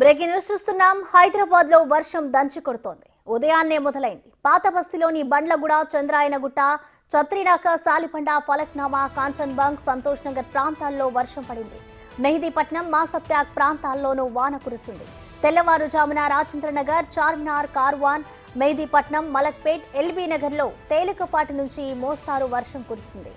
Breaking news చూస్తున్నాం. హైదరాబాద్ లో వర్షం దంచి కొడుతోంది. ఉదయాన్నే మొదలైంది. పాత బస్తీలోని బండ్లగూడ, చంద్రాయనగుట్ట, చత్రినాక, సాలిపండ, ఫలక్నామా, కాంచన్ బంగ్, సంతోష్ నగర్ ప్రాంతాల్లో వర్షం పడింది. మెహదీపట్నం, మాసప్యాక్ ప్రాంతాల్లోనూ వాన కురిసింది. తెల్లవారుజామున రాజేంద్రనగర్, చార్మినార్, కార్వాన్, మెహదీపట్నం, మలక్పేట్, ఎల్బీ నగర్ లో తేలికపాటి నుంచి మోస్తారు వర్షం కురిసింది.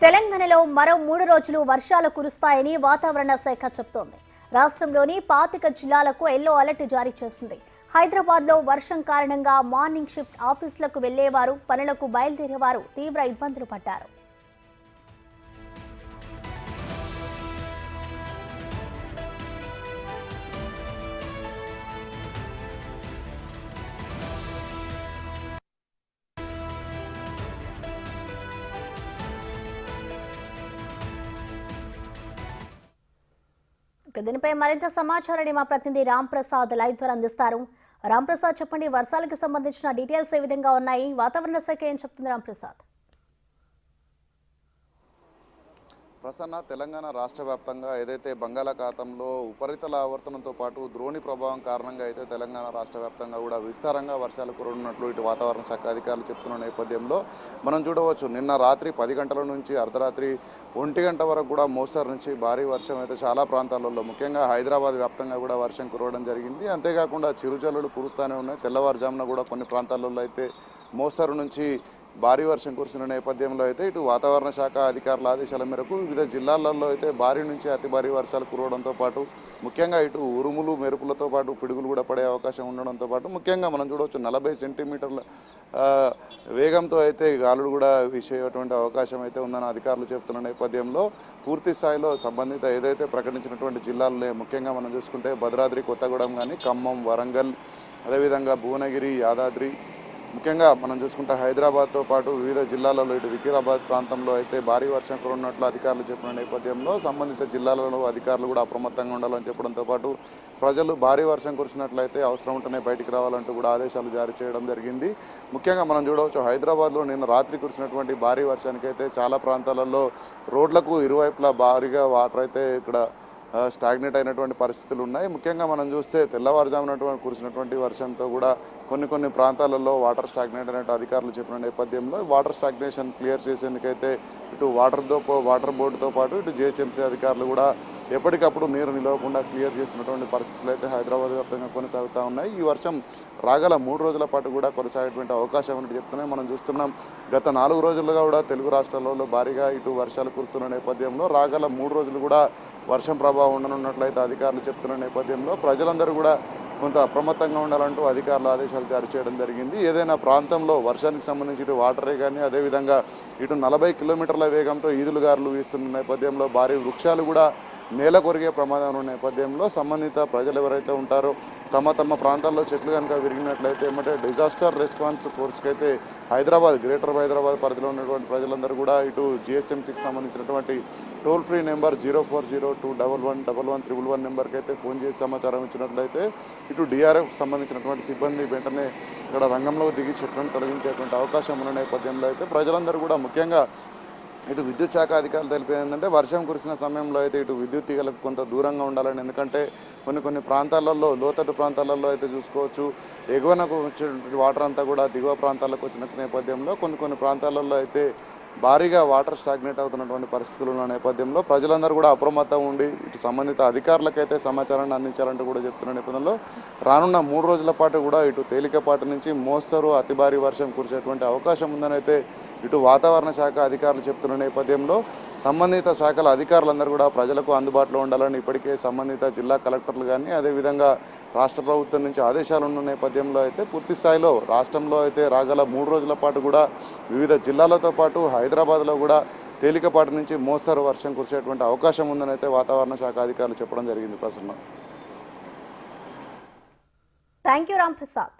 తెలంగాణలో మరో 3 రోజులు వర్షాలు కురుస్తాయని వాతావరణ శాఖ చెబుతోంది. రాష్ట్రంలోని 25 జిల్లాలకు ఎల్లో అలర్ట్ జారీ చేసింది. హైదరాబాద్ లో వర్షం కారణంగా మార్నింగ్ షిఫ్ట్ ఆఫీసులకు వెళ్లేవారు, పనులకు బయలుదేరేవారు తీవ్ర ఇబ్బందులు పడ్డారు. దీనిపై మరింత సమాచారాన్ని మా ప్రతినిధి రామ్ ప్రసాద్ లైవ్ ద్వారా అందిస్తారు. రామ్ ప్రసాద్, చెప్పండి, వర్షాలకు సంబంధించిన డీటెయిల్స్ ఏ విధంగా ఉన్నాయి? వాతావరణ శాఖ ఏం చెప్తుంది? రామ్ ప్రసాద్. ప్రసన్న, తెలంగాణ రాష్ట్ర వ్యాప్తంగా ఏదైతే బంగాళాఖాతంలో ఉపరితల ఆవర్తనంతో పాటు ద్రోణి ప్రభావం కారణంగా అయితే తెలంగాణ రాష్ట్ర వ్యాప్తంగా కూడా విస్తారంగా వర్షాలు కురనున్నట్లు ఇటు వాతావరణ శాఖ అధికారులు చెప్తున్న నేపథ్యంలో మనం చూడవచ్చు. నిన్న రాత్రి 10 గంటల నుంచి అర్ధరాత్రి 1 గంట వరకు కూడా మోస్తరు నుంచి భారీ వర్షం అయితే చాలా ప్రాంతాలలో, ముఖ్యంగా హైదరాబాద్ వ్యాప్తంగా కూడా వర్షం కురవడం జరిగింది. అంతేకాకుండా చిరుజల్లులు కురుస్తూనే ఉన్నాయి. తెల్లవారుజామున కూడా కొన్ని ప్రాంతాలలో అయితే మోస్తరు నుంచి భారీ వర్షం కురిసిన నేపథ్యంలో అయితే ఇటు వాతావరణ శాఖ అధికారుల ఆదేశాల మేరకు వివిధ జిల్లాలలో అయితే భారీ నుంచి అతి భారీ వర్షాలు కురవడంతో పాటు ముఖ్యంగా ఇటు ఉరుములు, మెరుపులతో పాటు పిడుగులు కూడా పడే అవకాశం ఉండడంతో పాటు ముఖ్యంగా మనం చూడవచ్చు 40 సెంటీమీటర్ల వేగంతో అయితే గాలులు కూడా వీసేటువంటి అవకాశం అయితే ఉందని అధికారులు చెప్తున్న నేపథ్యంలో పూర్తి స్థాయిలో సంబంధిత ఏదైతే ప్రకటించినటువంటి జిల్లాల్లో ముఖ్యంగా మనం చూసుకుంటే భద్రాద్రి కొత్తగూడెం కానీ, ఖమ్మం, వరంగల్, అదేవిధంగా భువనగిరి, యాదాద్రి, ముఖ్యంగా మనం చూసుకుంటే హైదరాబాద్తో పాటు వివిధ జిల్లాలలో ఇటు వికారాబాద్ ప్రాంతంలో అయితే భారీ వర్షం కురున్నట్లు అధికారులు చెప్పిన నేపథ్యంలో సంబంధిత జిల్లాలలో అధికారులు కూడా అప్రమత్తంగా ఉండాలని చెప్పడంతో పాటు ప్రజలు భారీ వర్షం కురిసినట్లయితే అవసరం ఉంటేనే బయటికి రావాలంటూ కూడా ఆదేశాలు జారీ చేయడం జరిగింది. ముఖ్యంగా మనం చూడవచ్చు, హైదరాబాద్లో నిన్న రాత్రి కురిసినటువంటి భారీ వర్షానికి అయితే చాలా ప్రాంతాలలో రోడ్లకు ఇరువైపులా భారీగా వాటర్ అయితే ఇక్కడ స్టాగ్నేట్ అయినటువంటి పరిస్థితులు ఉన్నాయి. ముఖ్యంగా మనం చూస్తే తెల్లవారుజామున కురిసినటువంటి వర్షంతో కూడా కొన్ని ప్రాంతాలలో వాటర్ స్టాగ్నేట్ అయినట్టు అధికారులు చెప్పిన నేపథ్యంలో వాటర్ స్టాగ్నేషన్ క్లియర్ చేసేందుకైతే ఇటు వాటర్ బోర్డుతో పాటు ఇటు జిహెచ్ఎంసీ అధికారులు కూడా ఎప్పటికప్పుడు నీరు నిలవకుండా క్లియర్ చేసినటువంటి పరిస్థితులు అయితే హైదరాబాద్ వ్యాప్తంగా కొనసాగుతూ ఉన్నాయి. ఈ వర్షం రాగల 3 రోజుల పాటు కూడా కొనసాగేటువంటి అవకాశం ఉన్నట్టు చెప్తున్నాయి. మనం చూస్తున్నాం, గత 4 రోజులుగా కూడా తెలుగు రాష్ట్రాలలో భారీగా ఇటు వర్షాలు కురుస్తున్న నేపథ్యంలో రాగల 3 రోజులు కూడా వర్షం ప్రభావం ఉండనున్నట్లయితే అధికారులు చెప్తున్న నేపథ్యంలో ప్రజలందరూ కూడా కొంత అప్రమత్తంగా ఉండాలంటూ అధికారులు ఆదేశాలు జారీ చేయడం జరిగింది. ఏదైనా ప్రాంతంలో వర్షానికి సంబంధించి ఇటు వాటరే కానీ, అదేవిధంగా ఇటు 40 కిలోమీటర్ల వేగంతో ఈదులుగారులు వీస్తున్న నేపథ్యంలో భారీ వృక్షాలు కూడా నేల కొరిగే ప్రమాదం ఉన్న నేపథ్యంలో సంబంధిత ప్రజలు ఎవరైతే ఉంటారో తమ ప్రాంతాల్లో చెట్లు కనుక విరిగినట్లయితే ఏమంటే డిజాస్టర్ రెస్పాన్స్ ఫోర్స్కి అయితే గ్రేటర్ హైదరాబాద్ పరిధిలో ఉన్నటువంటి ప్రజలందరూ కూడా ఇటు జిహెచ్ఎంసీకి సంబంధించినటువంటి టోల్ ఫ్రీ నెంబర్ 0402111111 నెంబర్కి అయితే ఫోన్ చేసి సమాచారం ఇచ్చినట్లయితే ఇటు డిఆర్ఎఫ్ సంబంధించినటువంటి సిబ్బంది వెంటనే ఇక్కడ రంగంలో దిగి చెట్లను తొలగించేటువంటి అవకాశం ఉన్న నేపథ్యంలో అయితే ప్రజలందరూ కూడా ముఖ్యంగా ఇటు విద్యుత్ శాఖ అధికారులు తెలిపేది ఏంటంటే వర్షం కురిసిన సమయంలో అయితే ఇటు విద్యుత్ తీగలకు కొంత దూరంగా ఉండాలని. ఎందుకంటే కొన్ని ప్రాంతాలలో, లోతట్టు ప్రాంతాలలో అయితే చూసుకోవచ్చు, ఎగువనకు వచ్చే వాటర్ అంతా కూడా దిగువ ప్రాంతాలకు వచ్చిన నేపథ్యంలో కొన్ని ప్రాంతాలలో అయితే భారీగా వాటర్ స్టాగ్నేట్ అవుతున్నటువంటి పరిస్థితులు ఉన్న నేపథ్యంలో ప్రజలందరూ కూడా అప్రమత్తంగా ఉండి ఇటు సంబంధిత అధికారులకైతే సమాచారాన్ని అందించాలంటూ కూడా చెప్తున్న నేపథ్యంలో రానున్న 3 రోజుల పాటు కూడా ఇటు తేలికపాటి నుంచి మోస్తరు అతి భారీ వర్షం కురిసేటువంటి అవకాశం ఉందని అయితే ఇటు వాతావరణ శాఖ అధికారులు చెప్తున్న నేపథ్యంలో సంబంధిత శాఖల అధికారులందరూ కూడా ప్రజలకు అందుబాటులో ఉండాలని ఇప్పటికే సంబంధిత జిల్లా కలెక్టర్లు కానీ, అదేవిధంగా రాష్ట్ర ప్రభుత్వం నుంచి ఆదేశాలు ఉన్న నేపథ్యంలో అయితే పూర్తి స్థాయిలో రాష్ట్రంలో అయితే రాగల 3 రోజుల పాటు కూడా వివిధ జిల్లాలతో పాటు హైదరాబాద్లో కూడా తేలికపాటి నుంచి మోస్తరు వర్షం కురిసేటువంటి అవకాశం ఉందని అయితే వాతావరణ శాఖ అధికారులు చెప్పడం జరిగింది. ప్రసన్న. Thank you Ram Prasad.